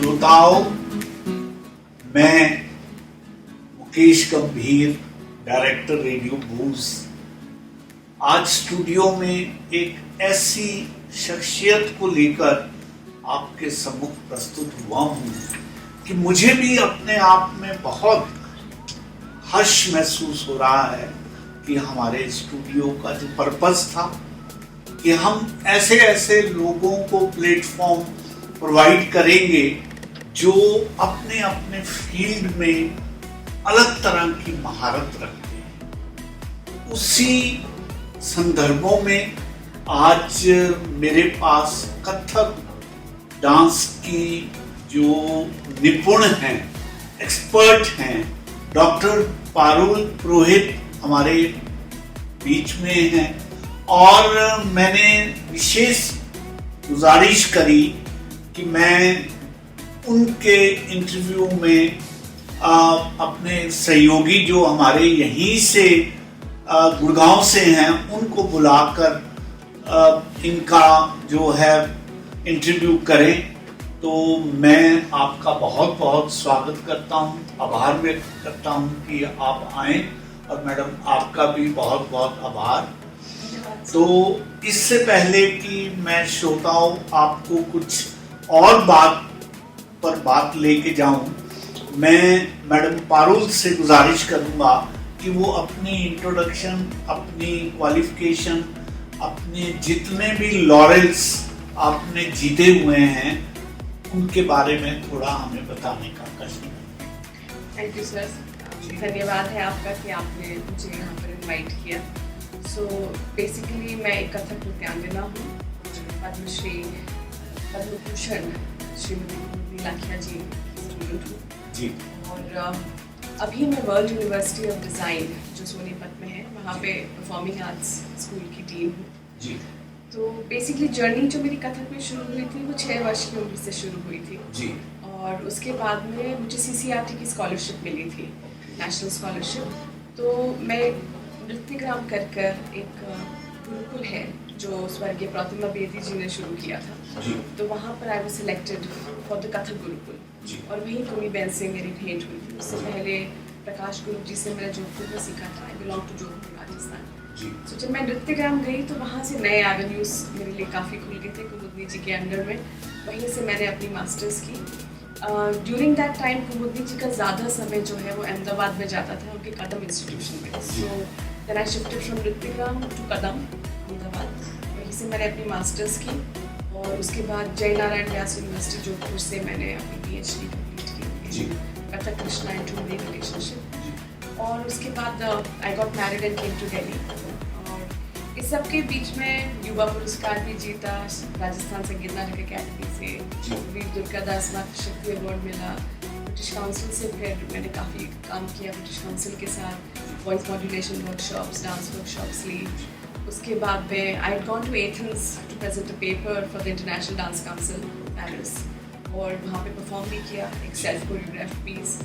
श्रोताओं, मैं मुकेश गंभीर, डायरेक्टर रेडियो बूज, आज स्टूडियो में एक ऐसी शख्सियत को लेकर आपके सम्मुख प्रस्तुत हुआ हूँ कि मुझे भी अपने आप में बहुत हर्ष महसूस हो रहा है कि हमारे स्टूडियो का जो पर्पस था कि हम ऐसे ऐसे लोगों को प्लेटफॉर्म प्रोवाइड करेंगे जो अपने अपने फील्ड में अलग तरह की महारत रखते हैं। उसी संदर्भों में आज मेरे पास कथक डांस की जो निपुण हैं, एक्सपर्ट हैं, डॉक्टर पारुल पुरोहित हमारे बीच में हैं और मैंने विशेष गुजारिश करी कि मैं उनके इंटरव्यू में अपने सहयोगी जो हमारे यहीं से गुड़गांव से हैं उनको बुलाकर इनका जो है इंटरव्यू करें। तो मैं आपका बहुत बहुत स्वागत करता हूं, आभार व्यक्त करता हूं कि आप आए और मैडम आपका भी बहुत बहुत आभार। तो इससे पहले कि मैं श्रोताओं आपको कुछ और बात लेके जाऊं, मैं मैडम पारुल से गुजारिश करूंगा कि वो अपनी इंट्रोडक्शन, अपनी क्वालिफिकेशन, अपने जितने भी लॉरेल्स आपने जीते हुए हैं उनके बारे में थोड़ा हमें बताने का कष्ट करें। थैंक यू सर, धन्यवाद है आपका कि आपने मुझे यहाँ पर इनवाइट किया। सो बेसिकली मैं एक कथक नृत्यांगना हूँ, पद्मश्री पद्म भूषण श्रीमती लाखिया जी की स्टूडेंट हूँ जी। और अभी मैं वर्ल्ड यूनिवर्सिटी ऑफ डिज़ाइन जो सोनीपत में है वहाँ पे परफॉर्मिंग आर्ट्स स्कूल की डीन हूँ जी। तो बेसिकली जर्नी जो मेरी कथक में शुरू हुई थी वो 6 वर्ष की उम्र से शुरू हुई थी जी। और उसके बाद में मुझे CCRT की स्कॉलरशिप मिली थी, नेशनल स्कॉलरशिप। तो मैं नृत्यग्राम कर एक गुरुकुल है जो स्वर्गीय प्रतिमा बेदी जी ने शुरू किया था जी। तो वहाँ पर I was selected for the Kathak Gurukul और वहीं कुमी बेन से मेरी भेंट हुई थी। उससे पहले प्रकाश गुरु जी से मैंने जोधपुर में सीखा था, I belong to Jodhpur Rajasthan. तो जब मैं नृत्यग्राम गई तो वहाँ से नए एवेन्यूज़ मेरे लिए काफ़ी खुल गए थे कुमुदनी जी के अंडर में। वहीं से मैंने अपनी मास्टर्स की। ड्यूरिंग दैट टाइम कुमुदनी जी का ज़्यादा समय जो है वो अहमदाबाद में जाता था उनके कदम इंस्टीट्यूशन में। So then I shifted from Nrityagram to Kadam Ahmedabad. वहीं से मैंने अपनी मास्टर्स की और उसके बाद जय नारायण व्यास यूनिवर्सिटी जोधपुर से मैंने अपनी PhD कंप्लीट की Kathak Krishna and to relationship. और उसके बाद I got married and came to Delhi. और इस सब के बीच में युवा पुरस्कार भी जीता राजस्थान संगीत नाटक अकेडमी से, वीर दुर्गादास मातृशक्ति अवार्ड मिला। ब्रिटिश काउंसिल से फिर मैंने काफ़ी काम किया ब्रिटिश काउंसिल के साथ, voice modulation workshops, dance workshops ली। उसके बाद में I had gone to Athens to present a paper for the International Dance Council Paris और वहाँ पे परफॉर्म भी किया एक सेल्फ कोरियोग्राफ पीस।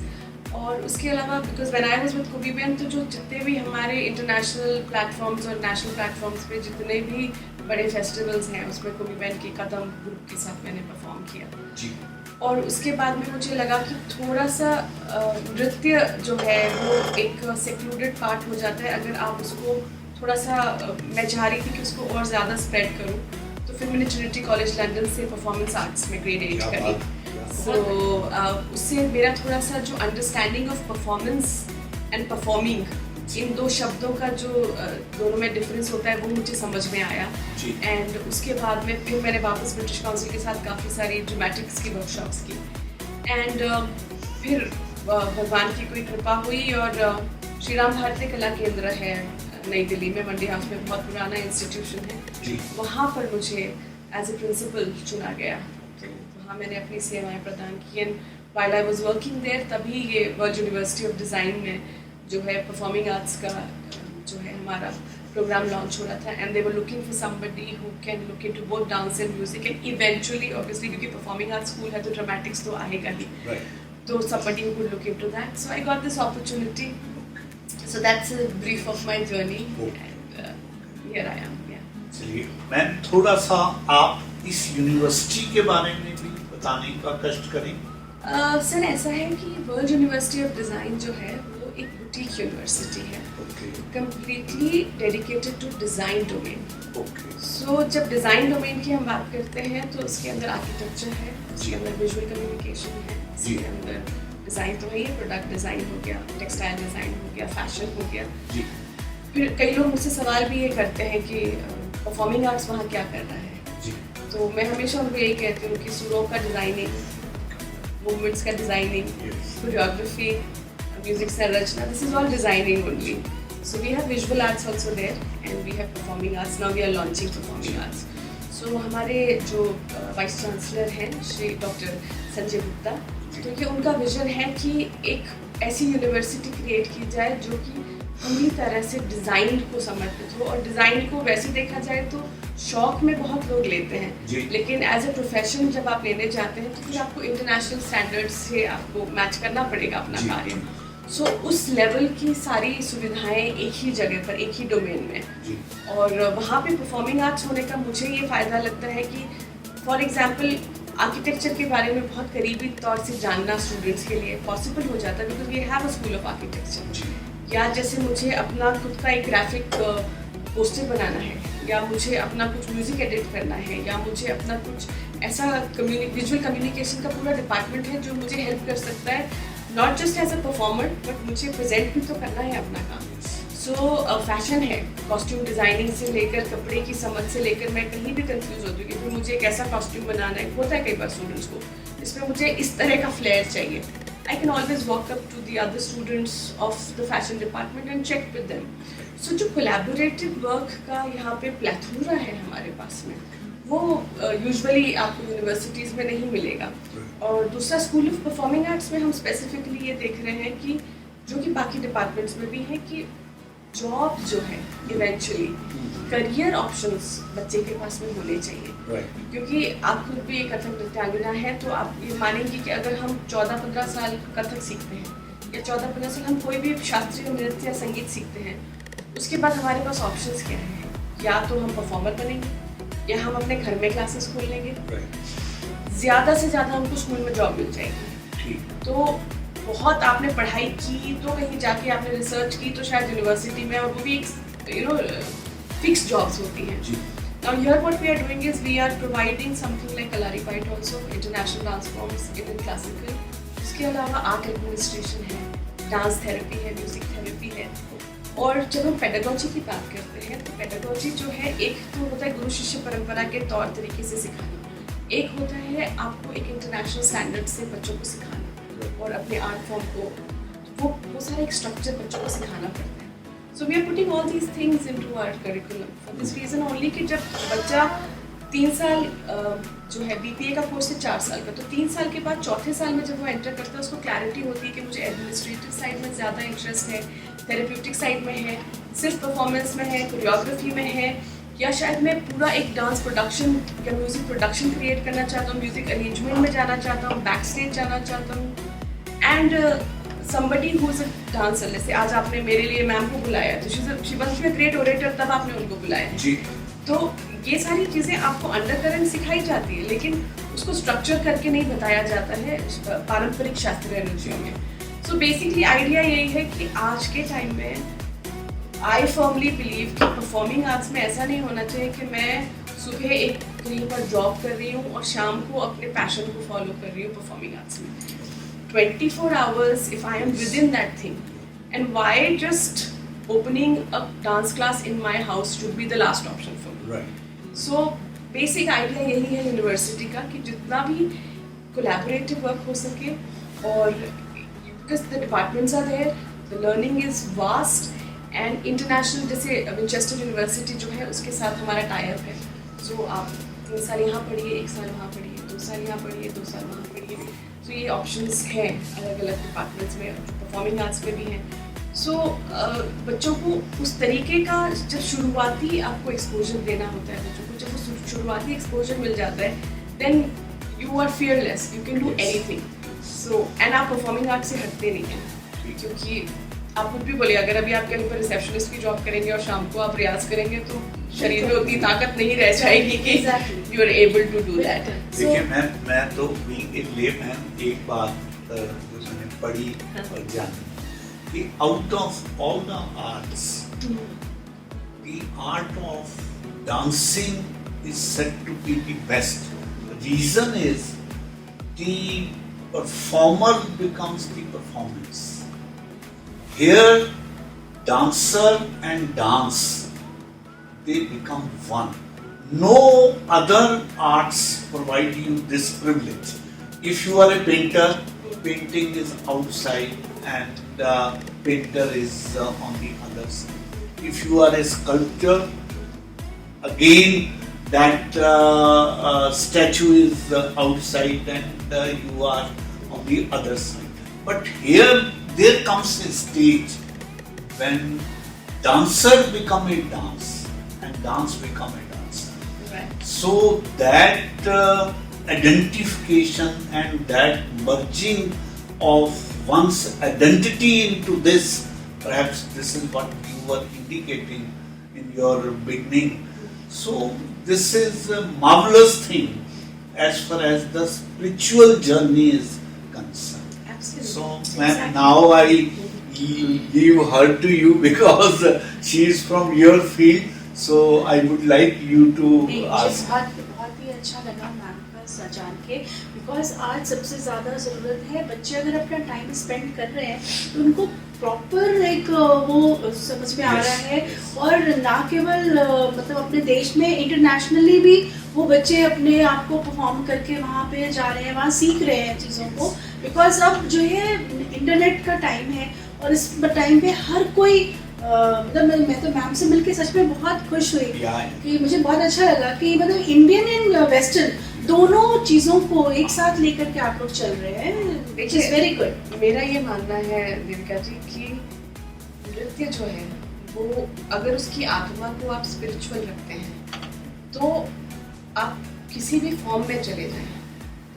और उसके अलावा because when I was with कुबी बेन तो जो जितने भी हमारे इंटरनेशनल प्लेटफॉर्म्स और नेशनल प्लेटफॉर्म्स पे जितने भी बड़े फेस्टिवल्स हैं उसमें कुबी बेन के कदम ग्रुप के साथ मैंने परफॉर्म किया जी। और उसके बाद में मुझे लगा कि थोड़ा सा नृत्य जो है वो एक सेक्लूडेड पार्ट हो जाता है अगर आप उसको थोड़ा सा मैं चाह रही थी कि उसको और ज़्यादा स्प्रेड करूँ। तो फिर मैंने ट्रिनिटी कॉलेज लंदन से परफॉर्मेंस आर्ट्स में ग्रेड 8 करी। सो उससे मेरा थोड़ा सा जो understanding of performance and performing in दो शब्दों का जो दोनों में डिफरेंस होता है वो मुझे समझ में आया। एंड उसके बाद में फिर मैंने वापस ब्रिटिश काउंसिल के साथ काफ़ी सारी ड्रामेटिक्स की वर्कशॉप्स की। एंड फिर भगवान की कोई कृपा हुई और श्री राम भारती कला केंद्र है नई दिल्ली में, मंडी हाउस में, बहुत पुराना इंस्टीट्यूशन है। वहाँ पर मुझे एज ए प्रिंसिपल चुना गया। तो वहाँ मैंने अपनी सेवाएं प्रदान की। And while I was working there तभी ये वर्ल्ड यूनिवर्सिटी ऑफ डिज़ाइन में जो है परफॉर्मिंग आर्ट्स का जो है हमारा प्रोग्राम लॉन्च हो रहा था। And they were looking for somebody who can look into both dance and music and eventually obviously क्योंकि परफॉर्मिंग आर्ट्स स्कूल है तो ड्रामेटिक्स तो आएगा ही, तो somebody who could look into that. So I got this opportunity. So that's a brief of my journey. And here I am. Yeah. चलिए, मैं थोड़ा सा आप इस यूनिवर्सिटी के बारे में भी बताने का कष्ट करें? सर ऐसा है कि वर्ल्ड यूनिवर्सिटी ऑफ डिज़ाइन जो है वो एक बुटीक यूनिवर्सिटी है, okay completely dedicated to design domain. Okay so जब डिज़ाइन डोमेन की हम बात करते हैं तो उसके अंदर आर्किटेक्चर है, उसके अंदर विजुअल कम्युनिकेशन है, जी। उसके अंदर डिज़ाइन तो है ही, प्रोडक्ट डिज़ाइन हो गया, टेक्सटाइल डिज़ाइन हो गया, फैशन हो गया। जी फिर कई लोग मुझसे सवाल भी ये करते हैं कि परफॉर्मिंग आर्ट्स वहाँ क्या कर रहा है। जी तो मैं हमेशा उनको यही कहती हूँ कि सुरों का डिज़ाइनिंग, मूवमेंट्स का डिज़ाइनिंग, Yes. कोरियोग्राफी, म्यूजिक संरचना, this is all designing only. So we have visual arts also there and we have performing arts, now we are launching performing arts. So हमारे जो वाइस चांसलर हैं Shri doctor Sanjay Gupta, तो ये उनका vision है कि एक ऐसी यूनिवर्सिटी क्रिएट की जाए जो कि पूरी तरह से डिज़ाइन को समर्पित हो, और डिज़ाइन को वैसे देखा जाए तो शौक में बहुत लोग लेते जी। हैं, लेकिन एज ए प्रोफेशन जब आप लेने जाते हैं तो फिर आपको इंटरनेशनल स्टैंडर्ड्स से आपको मैच करना पड़ेगा अपना जी। कार्य। सो उस लेवल की सारी सुविधाएं एक ही जगह पर, एक ही डोमेन में, जी और वहाँ पे परफॉर्मिंग आर्ट्स होने का मुझे ये फ़ायदा लगता है कि फॉर एग्जांपल आर्किटेक्चर के बारे में बहुत करीबी तौर से जानना स्टूडेंट्स के लिए पॉसिबल हो जाता है, because we have a school of architecture. जी या जैसे मुझे अपना खुद का एक ग्राफिक पोस्टर बनाना है, या मुझे अपना कुछ म्यूज़िक एडिट करना है, या मुझे अपना कुछ ऐसा विजुअल कम्युनिकेशन का पूरा डिपार्टमेंट है जो मुझे हेल्प कर सकता है, not just as a performer but मुझे प्रेजेंट भी तो करना है अपना काम। सो फैशन है, कॉस्ट्यूम डिज़ाइनिंग से लेकर कपड़े की समझ से लेकर मैं कहीं भी कंफ्यूज होती हूँ कि फिर मुझे एक ऐसा कॉस्ट्यूम बनाना है, होता है कई बार स्टूडेंट्स को, इसमें मुझे इस तरह का फ्लेयर चाहिए। I can always walk up to the other students of the fashion department and check with them. So जो collaborative work का यहाँ पे प्लेथोरा है हमारे पास में, वो यूजुअली आपको यूनिवर्सिटीज़ में नहीं मिलेगा। और दूसरा स्कूल ऑफ परफॉर्मिंग आर्ट्स में हम स्पेसिफिकली ये देख रहे हैं कि जो कि बाकी डिपार्टमेंट्स में भी है कि जॉब जो है इवेंचुअली करियर ऑप्शंस बच्चे के पास में होने चाहिए, राइट क्योंकि आप खुद भी एक कथक नृत्यांगना है तो आप ये मानेंगे कि अगर हम 14-15 साल कथक सीखते हैं या 14-15 साल हम कोई भी शास्त्रीय नृत्य या संगीत सीखते हैं, उसके बाद हमारे पास ऑप्शंस क्या हैं? या तो हम परफॉर्मर बनेंगे या हम अपने घर में क्लासेस खोल लेंगे, राइट ज़्यादा से ज़्यादा हमको स्कूल में जॉब मिल जाएगी। ठीक तो बहुत आपने पढ़ाई की तो कहीं जाके आपने रिसर्च की तो शायद यूनिवर्सिटी में, और वो भी एक फिक्स जॉब्स होती हैं। जी Now here what we are doing is we are providing something like Kalaripayat also, international dance forms, Indian classical. उसके अलावा आर्ट एडमिनिस्ट्रेशन है, डांस थेरेपी है, म्यूजिक थेरेपी है। और जब हम पेडागोजी की बात करते हैं तो पेडागोजी जो है, एक तो होता है गुरु शिष्य परंपरा के तौर तरीके से सिखाना, एक होता है आपको एक इंटरनेशनल स्टैंडर्ड से बच्चों को सिखाना, और अपने आर्ट फॉर्म को वो सारा एक स्ट्रक्चर बच्चों को सिखाना पड़ता है। So we are putting all these things into our curriculum for this reason only कि जब बच्चा 3 साल जो है BPA का कोर्स है 4 साल का, तो 3 साल के बाद चौथे साल में जब वो एंटर करता है उसको क्लैरिटी होती है कि मुझे एडमिनिस्ट्रेटिव साइड में ज़्यादा इंटरेस्ट है, थेरेप्यूटिक साइड में है, सिर्फ परफॉर्मेंस में है, कोरियोग्राफी में है, या शायद मैं पूरा एक डांस प्रोडक्शन या म्यूज़िक प्रोडक्शन क्रिएट करना चाहता हूँ, म्यूज़िक अरेंजमेंट में जाना चाहता हूँ, बैक स्टेज जाना चाहता हूँ। And somebody who is a dancer, जैसे आज आपने मेरे लिए मैम को बुलाया तो she must be a great orator, तब आपने उनको बुलाया जी तो ये सारी चीज़ें आपको अंडरकरेंट सिखाई जाती है, लेकिन उसको स्ट्रक्चर करके नहीं बताया जाता है पारंपरिक शास्त्रीय नृत्यों में। सो बेसिकली आइडिया यही है कि आज के टाइम में आई फर्मली बिलीव कि परफॉर्मिंग आर्ट्स में ऐसा नहीं होना चाहिए कि मैं सुबह एक कहीं पर जॉब कर रही हूँ और शाम को अपने पैशन को फॉलो कर रही हूँ परफॉर्मिंग आर्ट्स में। 24 hours if I am within that thing, and why just opening a dance class in my house should be the last option for me. Right So basic idea यही है university का कि जितना भी collaborative work हो सके, और because the departments are there, the learning is vast and international, जैसे विंचेस्टर यूनिवर्सिटी जो है उसके साथ हमारा टाई अप है। So आप 3 साल यहाँ पढ़िए, 1 साल वहाँ पढ़िए, 2 साल यहाँ पढ़िए, 2 साल वहाँ पढ़िए। तो ये ऑप्शंस हैं अलग अलग डिपार्टमेंट्स में, परफॉर्मिंग आर्ट्स में भी हैं। सो बच्चों को उस तरीके का जब शुरुआती आपको एक्सपोजर देना होता है बच्चों को, जब वो शुरुआती एक्सपोजर मिल जाता है then you are fearless, you can do anything. So and आप परफॉर्मिंग आर्ट से हटते नहीं हैं, क्योंकि आप खुद भी बोलिए, अगर अभी आप कहीं पर रिसेप्शनिस्ट की जॉब करेंगे और शाम को आप रियाज करेंगे तो शरीर में उतनी ताकत नहीं रह जाएगी कि you are able to do that. देखिए मैं तो बीइंग ए लेमैन एक बात जो मैंने पढ़ी और जानी कि out of all the arts the art of dancing is said to be the best. The reason is the performer becomes the performance. Here, dancer and dance, they become one. No other arts provide you this privilege. If you are a painter, painting is outside and the painter is on the other side. If you are a sculptor, again that statue is outside and you are on the other side. But here there comes a stage when dancer become a dance and dance become a dancer. Right. So that identification and that merging of one's identity into this, perhaps this is what you were indicating in your beginning. So this is a marvelous thing as far as the spiritual journey is concerned. Absolutely. So ma'am, now I leave her to you because she is from your field. So I would like you to ask. बहुत ही अच्छा लगा ma'am का जान के, because आज सबसे ज़्यादा ज़रूरत है, बच्चे अगर अपना टाइम स्पेंड कर रहे हैं तो उनको प्रॉपर एक वो समझ में आ रहा है, और ना केवल मतलब अपने देश में, इंटरनेशनली भी वो बच्चे अपने आप को परफॉर्म करके वहाँ पे जा रहे हैं, वहाँ सीख रहे हैं चीज़ों को, बिकॉज अब जो है इंटरनेट का टाइम है और इस टाइम पे हर कोई मतलब मैं तो मैम से मिलके सच में बहुत खुश हुई कि मुझे बहुत अच्छा लगा कि मतलब इंडियन एंड वेस्टर्न दोनों चीज़ों को एक साथ लेकर के आप लोग चल रहे हैं, विच इज़ वेरी गुड। मेरा ये मानना है देविका जी कि नृत्य जो है वो अगर उसकी आत्मा को आप स्पिरिचुअल रखते हैं तो आप किसी भी फॉर्म में चले जाएं।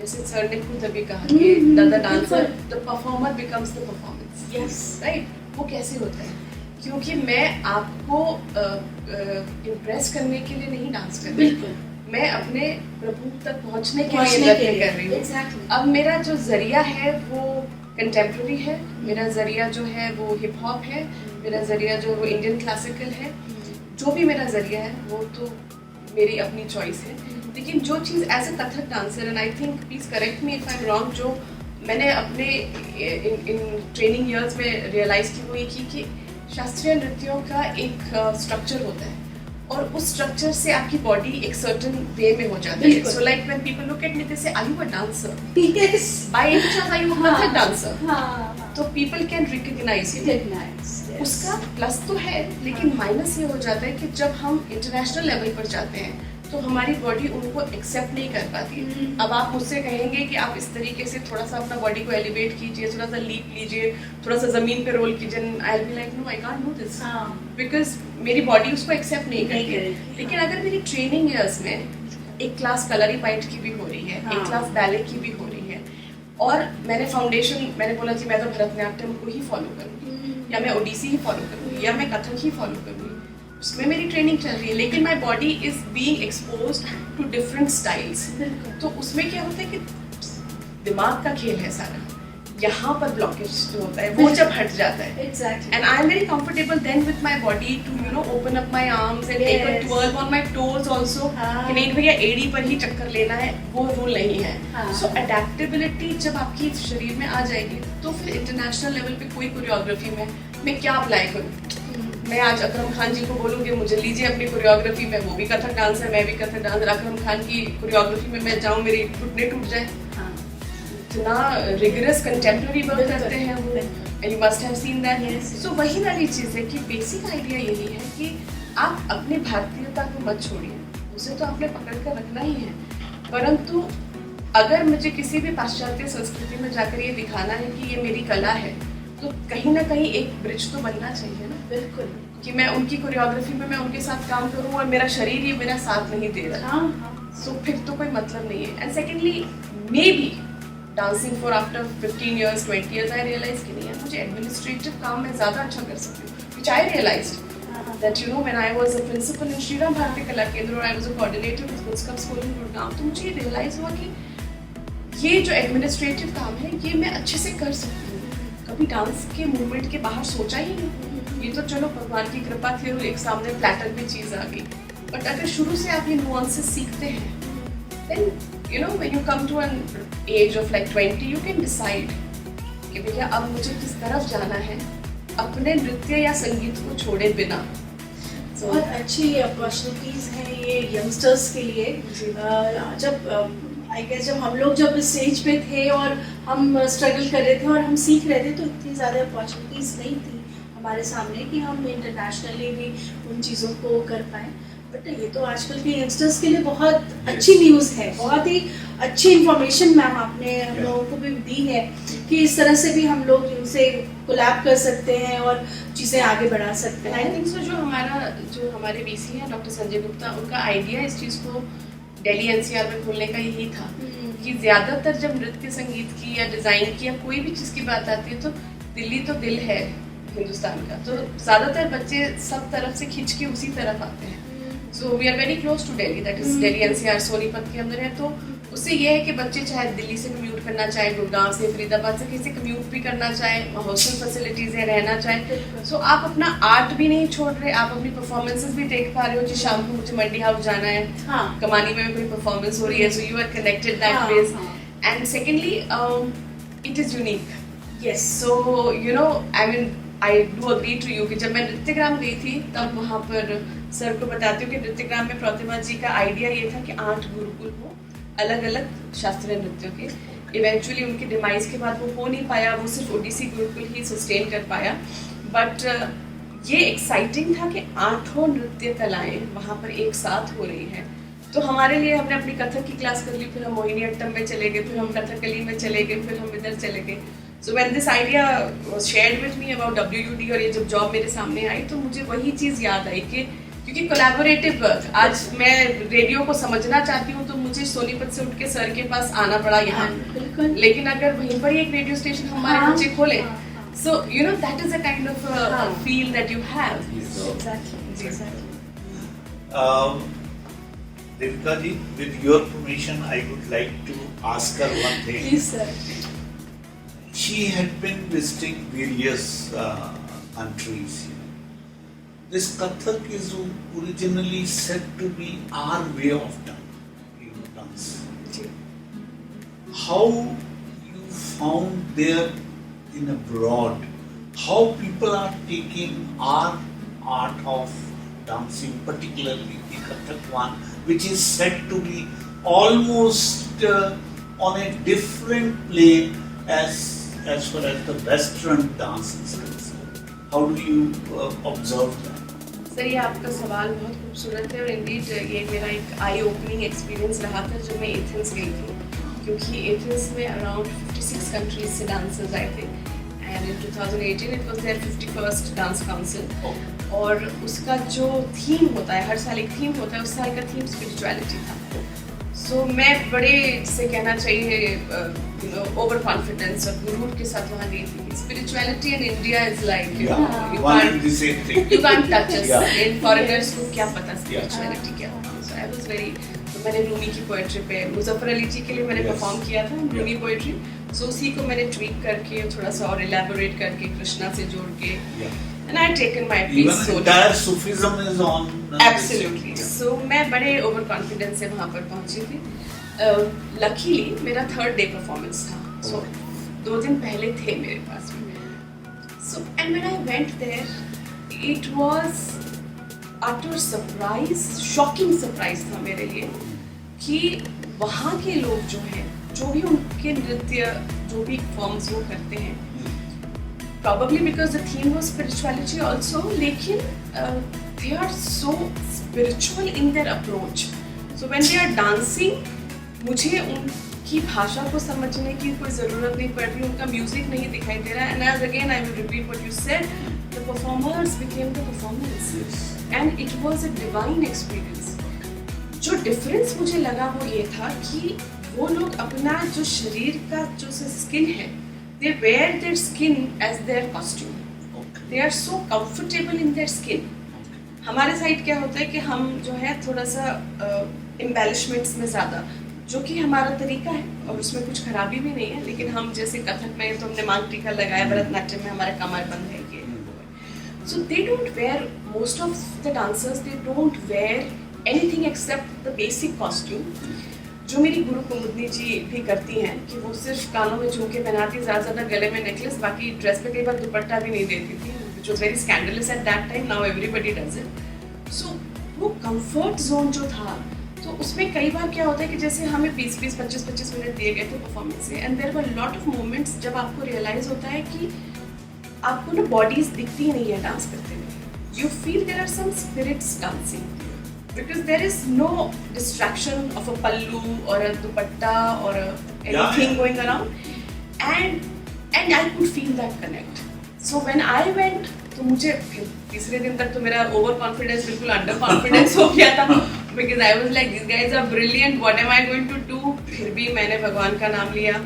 जैसे सर ने खुद अभी कहा कि the dancer the performer becomes the performance. Yes right, वो कैसे होता है? क्योंकि मैं आपको इम्प्रेस करने के लिए नहीं डांस कर रही, बिल्कुल मैं अपने प्रभु तक पहुंचने के लिए नृत्य कर रही हूँ। Exactly. अब मेरा जो जरिया है वो कंटेम्प्रेरी है, मेरा जरिया जो है वो हिप हॉप है, मेरा जरिया जो वो इंडियन क्लासिकल है, जो भी मेरा जरिया है वो तो मेरी अपनी चॉइस है। लेकिन जो चीज़ as a Kathak dancer, and I think please correct me if I am wrong, जो मैंने अपने इन ट्रेनिंग ईयर्स में रियलाइज की वो ये कि शास्त्रीय नृत्यों का एक स्ट्रक्चर होता है और उस स्ट्रक्चर से आपकी बॉडी एक सर्टेन वे में हो जाती है। So like when people look at me they say are you a dancer? Yes, by any chance are you a Kathak dancer? हाँ, तो पीपल कैन रिकॉग्नाइज यू। उसका प्लस तो है, लेकिन माइनस ये हो जाता है कि जब हम इंटरनेशनल लेवल पर जाते हैं तो हमारी बॉडी उनको एक्सेप्ट नहीं कर पाती। अब आप मुझसे कहेंगे कि आप इस तरीके से थोड़ा सा अपना बॉडी को एलिवेट कीजिए, थोड़ा सा लीप लीजिए, थोड़ा सा जमीन पे रोल कीजिए, I will be like no, I can't do this, because मेरी बॉडी उसको एक्सेप्ट नहीं करती। लेकिन अगर मेरी ट्रेनिंग ईयर्स में एक क्लास कलरी पाइट की भी हो रही है, एक क्लास बैले की भी हो रही है, और मैंने फाउंडेशन, मैंने बोला कि मैं तो भरतनाट्यम को ही फॉलो करूँगी, या मैं ओडिसी ही फॉलो करूँगी, या मैं कथक ही फॉलो करूँगी, उसमें मेरी ट्रेनिंग चल रही है, लेकिन my body is being exposed to different styles. तो उसमें क्या होता है कि दिमाग का खेल है सारा, यहाँ पर ब्लॉकेज जो होता है वो जब हट जाता है, exactly, and I am very comfortable then with my body to you know open up my arms and take a twerk on my toes also, कि नहीं भैया एड़ी पर ही चक्कर लेना है, वो रूल नहीं है। सो अडेप्टेबिलिटी जब आपकी शरीर में आ जाएगी तो फिर इंटरनेशनल लेवल पे कोई कोरियोग्राफी में मैं क्या अप्लाई करूँ? मैं आज अकरम खान जी को बोलूँगी मुझे लीजिए अपनी कोरियोग्राफी में, वो भी कथक डांसर, मैं भी कथक डांसर, अकरम खान की कोरियोग्राफी में मैं जाऊँ मेरी घुटने टूट जाए। इतना रिगरस कंटेम्प्रेरी वर्क करते हैं वो, and you must have seen that. So वही वाली चीज़ है कि बेसिक आइडिया यही है कि आप अपने भारतीयता को मत छोड़िए, उसे तो आपने पकड़ कर रखना ही है, परंतु अगर मुझे किसी भी पाश्चात्य संस्कृति में जाकर ये दिखाना है कि ये मेरी कला है, तो कहीं ना कहीं एक ब्रिज तो बनना चाहिए ना। बिल्कुल, कि मैं उनकी कोरियोग्राफी में मैं उनके साथ काम करूँ और मेरा शरीर ये मेरा साथ नहीं दे रहा, सो फिर तो कोई मतलब नहीं है। And secondly maybe dancing for after 15 years 20 years I realise कि नहीं यार मुझे एडमिनिस्ट्रेटिव काम मैं ज़्यादा अच्छा कर सकती हूँ, विच आई realised that you know when I was a principal in Shri Ram Bharati Kala Kendra और I was a coordinator with Kunstkap School in Gurgaon, तो मुझे ये रियलाइज हुआ कि ये जो एडमिनिस्ट्रेटिव काम है ये मैं अच्छे से कर सकती हूँ। कभी डांस के मूवमेंट के बाहर सोचा ही नहीं, ये तो चलो भगवान की कृपा थी और एक सामने प्लेटर पे चीज़ आ गई। बट अगर शुरू से आप ये नुआंसेस सीखते हैं then you know when you come to an age of like 20 you can decide कि भैया अब मुझे किस तरफ जाना है अपने नृत्य या संगीत को छोड़े बिना। बहुत अच्छी अपॉर्चुनिटीज हैं ये यंगस्टर्स के लिए। जब आई गेस जब हम लोग जब स्टेज पे थे और हम स्ट्रगल कर रहे थे और हम सीख रहे थे तो इतनी ज़्यादा अपॉर्चुनिटीज नहीं थी हमारे सामने कि हम इंटरनेशनली भी उन चीज़ों को कर पाएँ। बट ये तो आजकल के यंगस्टर्स के लिए बहुत अच्छी न्यूज़ है, बहुत ही अच्छी इन्फॉर्मेशन मैम आपने हम लोगों को भी दी है कि इस तरह से भी हम लोग इनसे कोलैब कर सकते हैं और चीज़ें आगे बढ़ा सकते हैं। आई थिंक सो जो हमारे वीसी हैं डॉक्टर संजय गुप्ता, उनका आइडिया इस चीज़ को दिल्ली एनसीआर में खोलने का यही था कि ज़्यादातर जब नृत्य संगीत की या डिज़ाइन की या कोई भी चीज़ की बात आती है तो दिल्ली तो दिल है हिंदुस्तान का, तो ज़्यादातर बच्चे सब तरफ से खिंच के उसी तरफ आते हैं। So we are very close to Delhi, that is Delhi NCR Sonipat के अंदर है। तो उससे ये है कि बच्चे चाहे दिल्ली से कम्यूट करना चाहे, गुड़गांव से, फरीदाबाद से किसी कम्यूट भी करना चाहे, हॉस्टल फैसिलिटीज है, रहना चाहे, सो आप अपना आर्ट भी नहीं छोड़ रहे, आप अपनी परफॉर्मेंसेस भी देख पा रहे हो कि शाम को मुझे मंडी हाउस जाना है, हाँ, कमानी में कोई परफॉर्मेंस हो रही है, so you are connected that ways. And secondly it is unique. Yes, so you know I mean I do agree to you कि जब मैं नृत्यग्राम गई थी तब वहाँ पर सर को बताती हूँ कि नृत्यग्राम में प्रतिमा जी का आइडिया ये था कि 8 गुरुकुल हो अलग अलग शास्त्रीय नृत्यों के। इवेंचुअली उनके डिमाइज के बाद वो हो नहीं पाया, वो सिर्फ ओडिसी गुरुकुल ही सस्टेन कर पाया। बट ये एक्साइटिंग था कि 8 नृत्य कलाएँ वहाँ पर एक साथ हो रही हैं। तो हमारे लिए हमने अपनी कथक की क्लास कर ली, फिर हम मोहिनी अट्टम में चले गए, फिर हम कथकली में चले गए, फिर हम इधर चले गए। So when this idea was shared with me about WUD और ये जब जॉब मेरे सामने आई तो मुझे वही चीज़ याद आई कि क्योंकि कोलैबोरेटिव वर्क, आज मैं रेडियो को समझना चाहती हूँ तो मुझे सोनीपत से उठ के सर के पास आना पड़ा यहाँ, लेकिन अगर वहीं पर ही एक रेडियो स्टेशन हमारे बच्चे खोले, सो you know that is a kind of feel that you have. Devika ji, with your permission, I would like to ask her one thing. Please, sir. She had been visiting various countries. This Kathak is originally said to be our way of dance. How you found there in abroad, how people are taking our art of dancing, particularly the Kathak one, which is said to be almost on a different plane as far as the Western dance is concerned. How do you observe that? Sir ये आपका सवाल बहुत खूबसूरत है और Indeed ये मेरा एक आई ओपनिंग एक्सपीरियंस रहा था जब मैं एथेंस गई थी, क्योंकि एथेंस में अराउंड 56 कंट्रीज से डांसर्स आए थे and in 2018 it was their 51st dance council. और उसका जो थीम होता है, हर साल एक थीम होता है, उस साल का थीम स्पिरिचुअलिटी था। सो मैं बड़े से कहना चाहिए ओवर कॉन्फिडेंस और गुरूर के साथ वहाँ गई थी। Spirituality in India is like you can't touch us, in foreigners को क्या पता स्पिरिचुअलिटी क्या होती है। सो आई वाज वेरी, तो मैंने रूमी की पोएट्री पे मुजफ्फर अली जी के लिए मैंने परफॉर्म किया था रूमी पोएट्री, सो उसी को मैंने ट्वीट करके थोड़ा सा और एलैबोरेट करके कृष्णा से जोड़ के and I had taken my piece. Even entire Sufism is on. Absolutely. So मैं बड़े ओवर कॉन्फिडेंस से वहाँ पर पहुँची थी। लकीली मेरा 3rd डे परफॉर्मेंस था, so 2 दिन पहले थे मेरे पास में। So and when I went there, it was utter surprise, shocking surprise था मेरे लिए कि वहाँ के लोग जो हैं, जो भी उनके नृत्य, जो भी फॉर्म्स वो करते हैं, probably because the theme was spirituality also, लेकिन they are so spiritual in their approach. So when they are dancing, मुझे उनकी भाषा को समझने की कोई ज़रूरत नहीं पड़ रही, उनका म्यूजिक नहीं दिखाई दे रहा है। And as again I will repeat what you said, the performers became the performance, and it was a divine experience. जो डिफरेंस मुझे लगा वो ये था कि वो लोग अपना जो शरीर का जो स्किन है, they wear their skin as their costume. They are so comfortable in their skin. हमारे साइड क्या होता है कि हम जो है थोड़ा सा embellishments में ज़्यादा, जो कि हमारा तरीका है और उसमें कुछ खराबी भी नहीं है, लेकिन हम जैसे कथक में तो हमने मांग टीका लगाया, भरतनाट्यम में हमारा कमर बंद है ये। So they don't wear, most of the dancers they don't wear anything except the basic costume. जो मेरी गुरु कुमुदनी जी भी करती हैं कि वो सिर्फ कानों में झुमके पहनाती, ज़्यादा गले में नेकलेस, बाकी ड्रेस पे कई बार दुपट्टा भी नहीं देती थी, which was very scandalous at that time. Now everybody does it. So वो कंफर्ट जोन जो था, तो उसमें कई बार क्या होता है कि जैसे हमें 20-20, 25-25 मिनट दिए गए थे परफॉर्मेंस से, and there were lot of moments जब आपको रियलाइज होता है कि आपको ना बॉडीज दिखती ही नहीं है डांस करते हुए. You feel there are some spirits dancing because there is no distraction of a pallu or a dupatta or anything going around, and I could feel that connect. So when I went, तो मुझे तीसरे दिन तक तो मेरा over confidence बिल्कुल under confidence हो गया था, because I was like these guys are brilliant, what am I going to do. फिर भी मैंने भगवान का नाम लिया,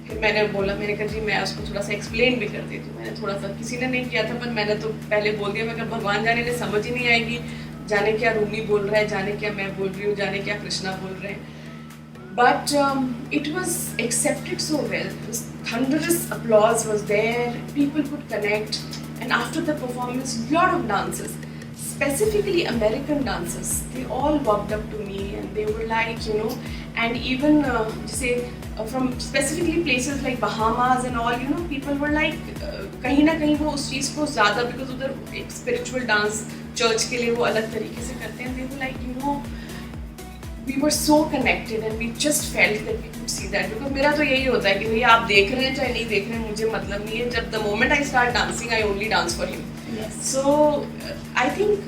फिर मैंने बोला, मैंने कहा जी मैं उसको थोड़ा सा एक्सप्लेन भी कर देती हूँ. मैंने थोड़ा सा, किसी ने नहीं किया था पर मैंने तो पहले बोल दिया, मैं कहा भगवान जाने ने समझ ही नहीं आएगी, जाने क्या रूमी बोल रहा है, जाने क्या मैं बोल रही हूँ, जाने क्या कृष्णा बोल रहे हैं. But it was accepted so well. Thunderous applause was there. People could connect. And after the performance, lot of dancers, specifically American dancers, they all walked up to me and they were like, you know, and even from specifically places like Bahamas and all, you know, people were like, कहीं ना कहीं वो उस चीज़ को ज़्यादा, because उधर एक spiritual dance church के लिए वो अलग तरीके से करते हैं. They were like, you know, we were so connected and we just felt that we could see that. Because मेरा तो यही होता है कि भैया आप देख रहे हैं चाहे नहीं देख रहे हैं, मुझे मतलब नहीं है. जब the moment I start dancing, I only dance for him. Yes. So I think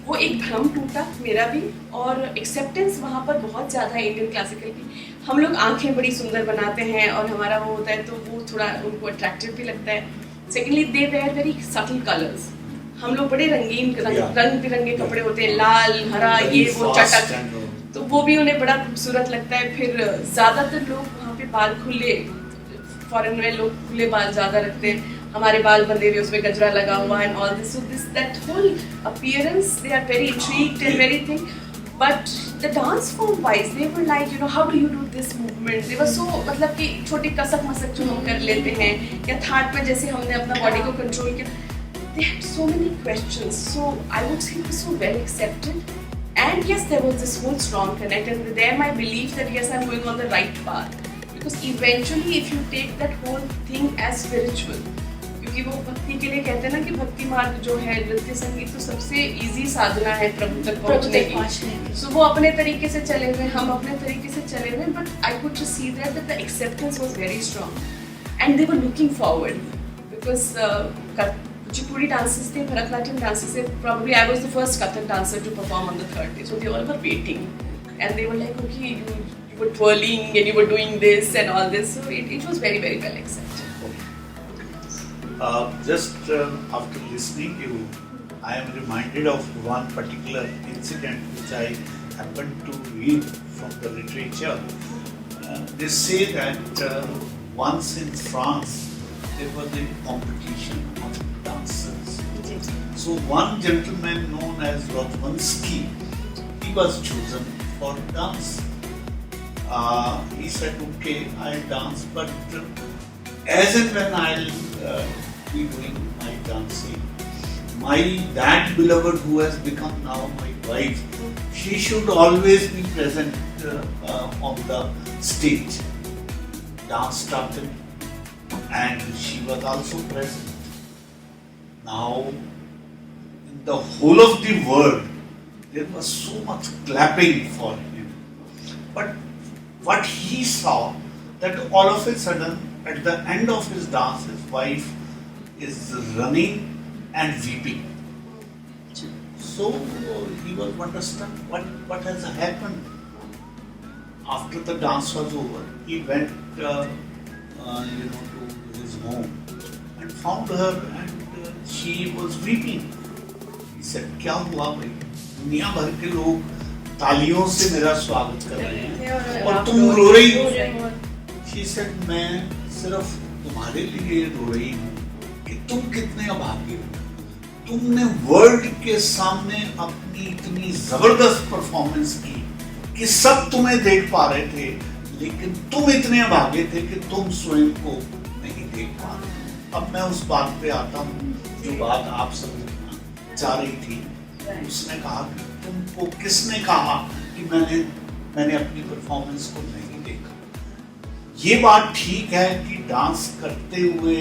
वो एक भ्रम टूटा मेरा भी, और एक्सेप्टेंस वहाँ पर बहुत ज़्यादा है इंडियन क्लासिकल की. हम लोग आंखें बड़ी सुंदर बनाते हैं और हमारा वो होता है, तो वो थोड़ा उनको अट्रैक्टिव भी लगता है. Secondly they were very subtle colours. हम लोग बड़े रंगीन रंग बिरंगे कपड़े होते हैं, लाल हरा ये वो चटक, तो वो भी उन्हें बड़ा खूबसूरत लगता है. फिर ज़्यादातर लोग वहाँ पे बाल खुले, फॉरेन में लोग खुले बाल ज़्यादा रखते हैं, हमारे बाल बंधे हुए, उसमें गजरा लगा हुआ है, and all this. So that whole appearance, they are very intrigued and very thing. But the dance form wise, they were like, you know, how do you do this movement? They were so, मतलब कि छोटी कसक मसक जो हम कर लेते हैं, या थाट में जैसे हमने अपना बॉडी को कंट्रोल किया. They had so many questions. So I would say it was so well accepted. And yes, there was this whole strong connect, and there my belief that yes, I'm going on the right path. Because eventually, if you take that whole thing as spiritual, क्योंकि वो भक्ति के लिए कहते हैं ना कि भक्ति मार्ग जो है, नृत्य संगीत तो सबसे इजी साधना है प्रभु तक पहुंचने की. So वो अपने तरीके से चले हुए, हम अपने तरीके से चले हुए, but I could just see that the acceptance was very strong, and they were looking forward because Kuchipudi dances थे, Bharatanatyam dances थे. Probably I was the first Kathak dancer to perform on the third day, so they all were waiting, and they were like, okay, you were twirling and you were doing this and all this, so it was very very well accepted. Just after listening to you, I am reminded of one particular incident which I happened to read from the literature. They say that once in France there was a competition of dancers. So one gentleman known as Rozwansky, he was chosen for dance. He said, okay, I'll dance, but as and when I'll be doing my dancing, my that beloved who has become now my wife, she should always be present on the stage. Dance started and she was also present. Now, in the whole of the world, there was so much clapping for him. But what he saw, that all of a sudden, at the end of his dance, his wife is running and weeping. So he was wonderstruck. What has happened? After the dance was over, he went, to his home and found her, and she was weeping. He said, "क्या हुआ भाई? दुनिया भर के लोग तालियों से मेरा स्वागत कर रहे हैं और आप तुम लोग रो रही हो। रो रहे हो। She said, मैं सिर्फ तुम्हारे लिए रो रही हूँ कि तुम कितने अभागी हो। तुमने वर्ल्ड के सामने अपनी इतनी जबरदस्त परफॉर्मेंस की कि सब तुम्हें देख पा रहे थे, लेकिन तुम इतने अभागे थे कि तुम स्वयं को नहीं देख पा रहे। अब मैं उस बात पे आता हूँ जो बात आप समझना चाह रही थी। उसने कहा कि तुमको किसने कहा कि मैंने अपनी परफॉर्मेंस को नहीं देखा। ये बात ठीक है कि डांस करते हुए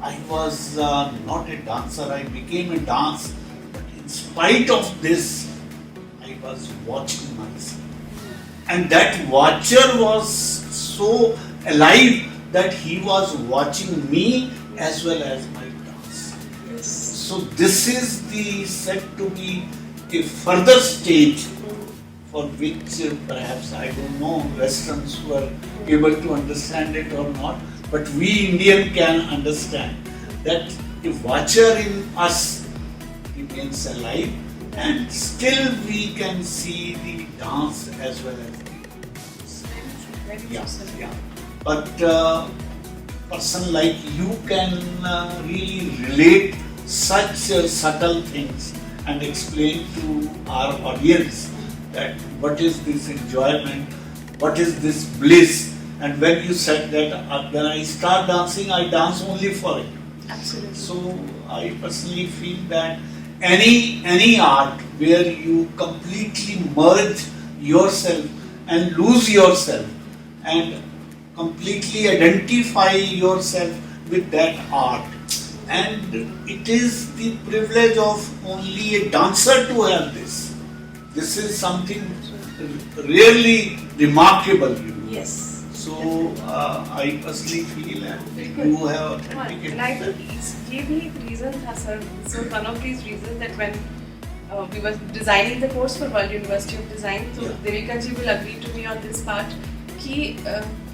I was not a dancer, I became a dance, but in spite of this, I was watching myself. And that watcher was so alive that he was watching me as well as my dance. So this is said to be a further stage for which perhaps I don't know Westerns were able to understand it or not, but we Indian can understand that the watcher in us remains alive and still we can see the dance as well as the dance. Yeah. But person like you can really relate such subtle things and explain to our audience that what is this enjoyment, what is this bliss. And when you said that when I start dancing, I dance only for it. Absolutely. So I personally feel that any art where you completely merge yourself and lose yourself and completely identify yourself with that art, and it is the privilege of only a dancer to have this. This is something really remarkable, you know. Yes. So I personally feel and you have authenticated And I that. think ये भी एक reason था sir. So one of these reasons that when we were designing the course for World University of Design, so Yeah. Devika ji will agree to me on this part कि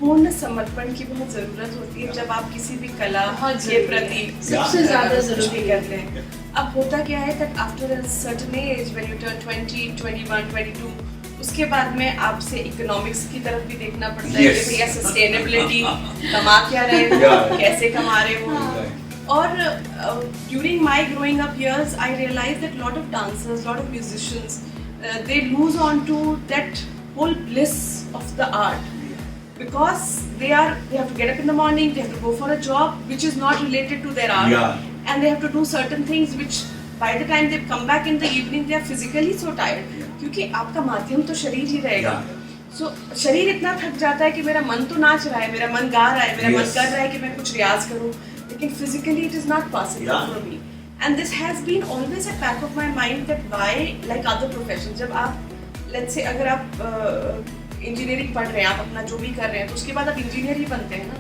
पूर्ण समर्पण की बहुत ज़रूरत होती है जब आप किसी भी कला बहुत के जरूरी प्रति है। सबसे ज़्यादा कुछ जरूरी भी है। करते हैं। अब होता क्या है that after a certain age when you turn 20, 21, 22, उसके बाद में आपसे इकोनॉमिक्स की तरफ भी देखना पड़ता है कि भैया सस्टेनेबिलिटी कमा क्या रहे हो, कैसे कमा रहे हो। और during my growing up years, I realized that lot of dancers, lot of musicians, they lose on to that whole bliss of the art because they have to get up in the morning, they have to go for a job which is not related to their art, Yeah. and they have to do certain things which by the time they come back in the evening they are physically so tired क्योंकि आपका माध्यम तो शरीर ही रहेगा। So, शरीर इतना थक जाता है कि मेरा मन तो नाच रहा है, मेरा मन गा रहा है, मेरा मन कर रहा है कि मैं कुछ रियाज करूं, लेकिन physically it is not possible for me. And this has been always at back of my mind that why, like other professions, जब आप let's say अगर आप इंजीनियरिंग पढ़ रहे हैं, आप अपना जो भी कर रहे हैं, तो उसके बाद आप इंजीनियर ही बनते हैं ना।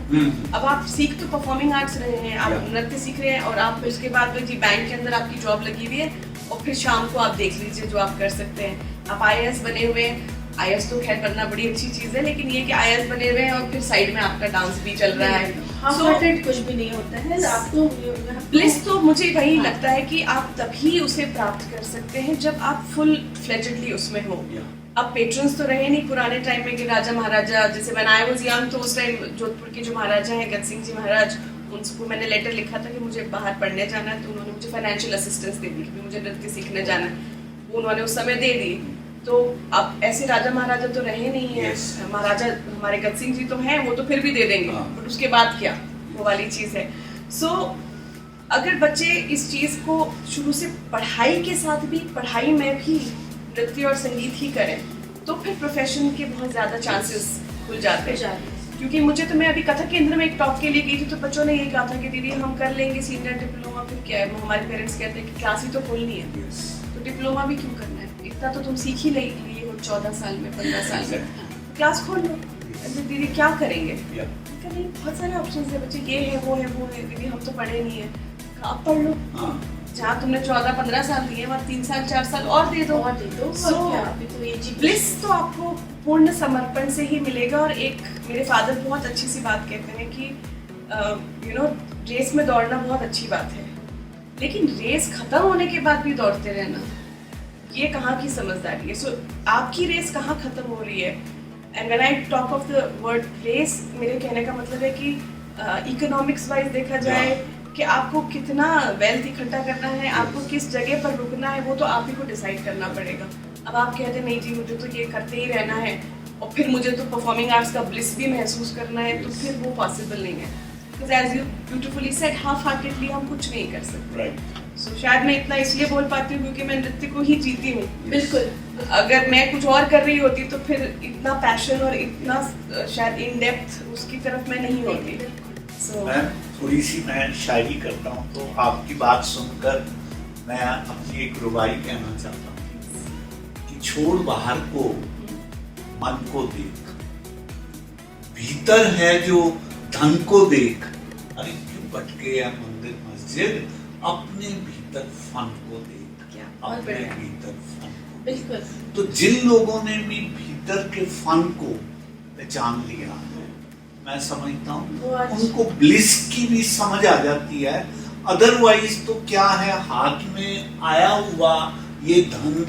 अब आप सीख तो परफॉर्मिंग आर्ट्स रहे हैं, आप नृत्य सीख रहे हैं और आप उसके बाद जी बैंक के अंदर आपकी जॉब लगी हुई है और फिर शाम को आप देख लीजिए जो आप कर सकते हैं। आप IAS बने हुए हैं, IAS तो खैर बनना बड़ी अच्छी चीज़ है, लेकिन ये कि IAS बने हुए हैं और फिर साइड में आपका डांस भी चल रहा है। हाफ-हार्टेड कुछ भी नहीं होता है। आपको ब्लिस तो मुझे वही लगता है कि आप तभी उसे प्राप्त कर सकते हैं जब आप फुल फ्लेजेडली उसमें हो। अब पेट्रन्स तो रहे नहीं पुराने टाइम में कि राजा महाराजा, जैसे व्हेन आई वाज यंग तो उस टाइम जोधपुर के जो महाराजा हैं गज सिंह जी महाराज, उनको मैंने लेटर लिखा था कि मुझे बाहर पढ़ने जाना है, तो उन्होंने मुझे फाइनेंशियल असिस्टेंस दे दी कि मुझे नृत्य सीखने जाना है, वो उन्होंने उस समय दे दी। तो अब ऐसे राजा महाराजा तो रहे नहीं है। महाराजा हमारे गज सिंह जी तो हैं, वो तो फिर भी दे देंगे, बट उसके बाद क्या, वो वाली चीज़ है। सो अगर बच्चे इस चीज़ को शुरू से पढ़ाई के साथ भी, पढ़ाई में भी नृत्य और संगीत ही करें तो फिर प्रोफेशन के बहुत ज़्यादा चांसेस खुल जाते हैं। क्योंकि मुझे तो मैं अभी कथक केंद्र में एक टॉक के लिए गई थी, तो बच्चों ने ये कहा था कि दीदी हम कर लेंगे सीनियर डिप्लोमा, फिर क्या है, हमारे पेरेंट्स कहते हैं कि क्लास ही तो खोलनी है, तो डिप्लोमा भी क्यों करना है, इतना तो तुम सीख ही लिए हो 14 साल में, 15 साल में, क्लास खोल लो। दीदी क्या करेंगे, नहीं बहुत सारे ऑप्शन है बच्चे, ये है वो है वो है, दीदी हम तो पढ़े नहीं है, आप पढ़ लो, जहाँ तुमने 14-15 साल दिए वहाँ 3 साल 4 साल और दे दो। ब्लिस तो आपको पूर्ण समर्पण से ही मिलेगा। और एक मेरे फादर बहुत अच्छी सी बात कहते हैं कि यू नो रेस में दौड़ना बहुत अच्छी बात है, लेकिन रेस खत्म होने के बाद भी दौड़ते रहना ये कहाँ की समझदारी है? सो आपकी रेस कहाँ खत्म हो रही है? And when I talk of the word race, मेरे कहने का मतलब है कि इकोनॉमिक्स वाइज देखा जाए कि आपको कितना वेल्थ इकट्ठा करना है, आपको किस जगह पर रुकना है, वो तो आप ही को डिसाइड करना पड़ेगा। अब आप कहते हैं नहीं जी मुझे तो ये करते ही रहना है और फिर मुझे तो परफॉर्मिंग आर्ट्स का ब्लिस भी महसूस करना है, तो फिर वो पॉसिबल नहीं है। Because as you beautifully said, half heartedly हम कुछ नहीं कर सकते। सो शायद मैं इतना इसलिए बोल पाती हूँ क्योंकि मैं नृत्य को ही जीती हूँ। बिल्कुल। अगर मैं कुछ और कर रही होती तो फिर इतना पैशन और इतना शायद इन डेप्थ उसकी तरफ मैं नहीं होती। So, मैं थोड़ी सी मैं शायरी करता हूँ, तो आपकी बात सुनकर मैं अपनी एक रुबाई कहना चाहता हूँ कि छोड़ बाहर को, मन को देख, भीतर है जो धन को देख। अरे क्यों भटके या मंदिर मस्जिद, अपने भीतर फन को देख, अपने भीतर फन को। बिल्कुल। तो जिन लोगों ने भी भीतर के फन को पहचान लिया है, मैं समझता हूँ उनको ब्लिस की भी समझ आ जाती है। अदरवाइज तो क्या है, हाथ में आया हुआ ये धन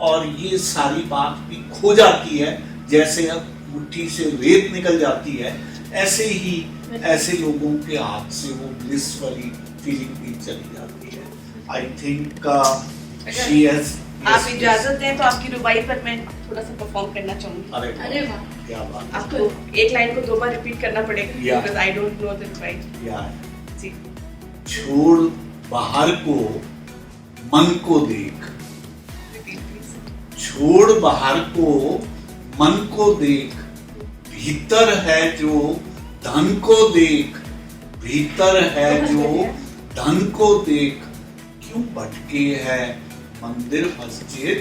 और ये सारी बात भी खो जाती है, जैसे अब मुट्ठी से रेत निकल जाती है, ऐसे ही ऐसे लोगों के हाथ से वो ब्लिस वाली फीलिंग भी चली जाती है। I think she has. आप इजाजत दें तो आपकी रुबाई पर मैं थोड़ा सा परफॉर्म करना चाहूंगी। अरे वाह, क्या बात। आपको एक लाइन को 2 बार रिपीट करना पड़ेगा because I don't know the right. जी। छोड़ बाहर को, मन को देख, रिपीट प्लीज। छोड़ बाहर को, मन को देख, भीतर है जो धन को देख, भीतर है जो धन को देख। क्यों भटके है मंदिर मस्जिद,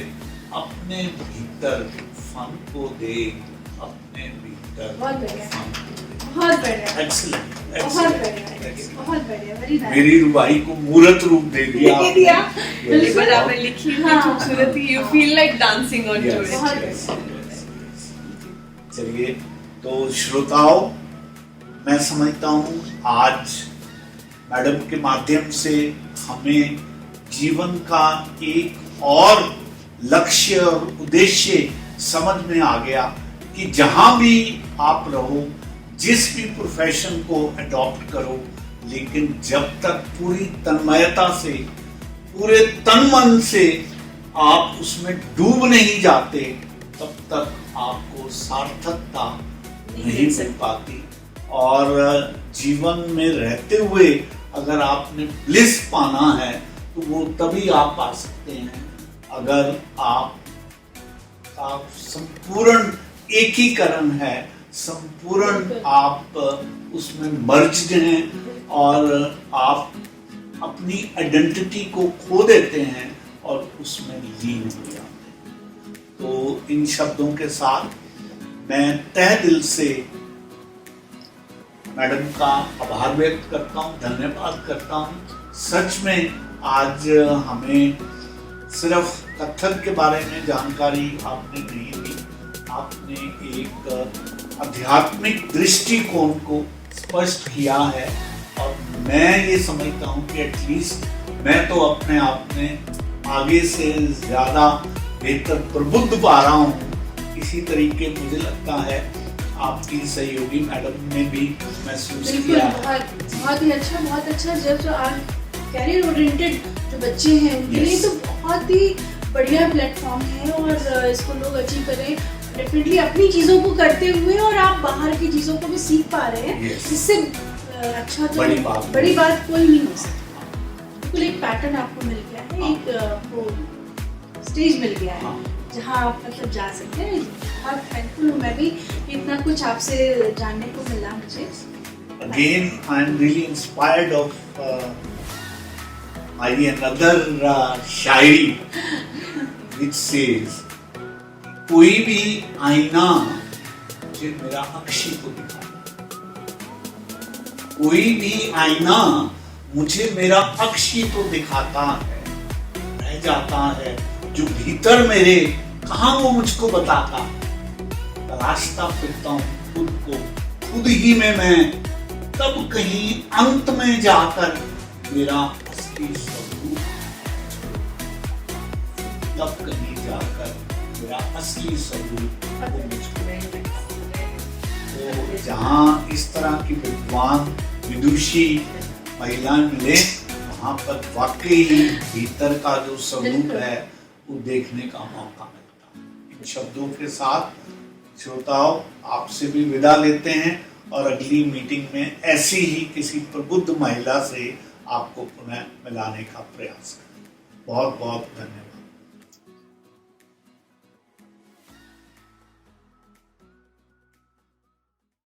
अपने भीतर फन को देख, अपने भीतर बहुत बढ़िया, फन को देख। बहुत बढ़िया, एक्सीलेंट, बहुत बढ़िया, बहुत बढ़िया, वेरी नाइस। मेरी रुबाई को मूर्त रूप दे दिया दे दिया। बिल्कुल आपने लिखी हुई खूबसूरती, you feel like dancing on to it. चलिए, तो श्रोताओं, मैं समझता हूँ आज मैडम के माध्यम से हमें जीवन का एक और लक्ष्य और उद्देश्य समझ में आ गया कि जहां भी आप रहो, जिस भी प्रोफेशन को अडॉप्ट करो, लेकिन जब तक पूरी तन्मयता से, पूरे तन मन से आप उसमें डूब नहीं जाते, तब तक आपको सार्थकता नहीं मिल पाती। और जीवन में रहते हुए अगर आपने ब्लिस पाना है तो वो तभी आप पा सकते हैं अगर आप संपूर्ण एकीकरण है, संपूर्ण आप उसमें मर्ज्ड हैं और आप अपनी आइडेंटिटी को खो देते हैं और उसमें लीन हो जाते हैं। तो इन शब्दों के साथ मैं तहे दिल से मैडम का आभार व्यक्त करता हूँ, धन्यवाद करता हूँ। सच में आज हमें सिर्फ कथक के बारे में जानकारी आपने नहीं दी, आपने एक आध्यात्मिक दृष्टिकोण को स्पष्ट किया है और मैं ये समझता हूँ कि एटलीस्ट मैं तो अपने आप में आगे से ज़्यादा बेहतर प्रबुद्ध पा रहा हूँ। इसी तरीके मुझे लगता है आपकी सहयोगी मैडम ने भी महसूस किया। बहुत ही अच्छा, बहुत अच्छा। जब आप कैरियर ओरिएंटेड जो बच्चे हैं उनके लिए तो बहुत ही बढ़िया प्लेटफॉर्म है और इसको लोग अचीव करें डेफिनेटली अपनी चीज़ों को करते हुए और आप बाहर की चीज़ों को भी सीख पा रहे हैं। इससे अच्छा तो बड़ी बात कोई नहीं हो सकती। बिल्कुल एक पैटर्न आपको मिल गया है, एक आपको स्टेज मिल गया है जहाँ आप मतलब जा सकते हैं। बहुत थैंकफुल हूँ मैं भी कि इतना कुछ आपसे जानने को मिला मुझे। Again, I am really inspired of my another Shayari which says, कोई भी आईना मुझे मेरा अक्षी को दिखाता, कोई भी आईना मुझे मेरा अक्षी तो दिखाता है, रह जाता है जो भीतर मेरे, कहाँ वो मुझको बताता। तलाशता फिरता हूँ खुद को, खुद ही में मैं, तब कहीं अंत में जाकर मेरा असली स्वरूप। तब कहीं जाकर मेरा असली स्वरूप वो मुझको, तो जहाँ इस तरह की विद्वान विदुषी महिलाएं मिले, वहाँ पर वाकई ही भीतर का जो स्वरूप है वो देखने का मौका मिलता है। इन शब्दों के साथ श्रोताओं आपसे भी विदा लेते हैं और अगली मीटिंग में ऐसी ही किसी प्रबुद्ध महिला से आपको पुनः मिलाने का प्रयास करें। बहुत बहुत धन्यवाद।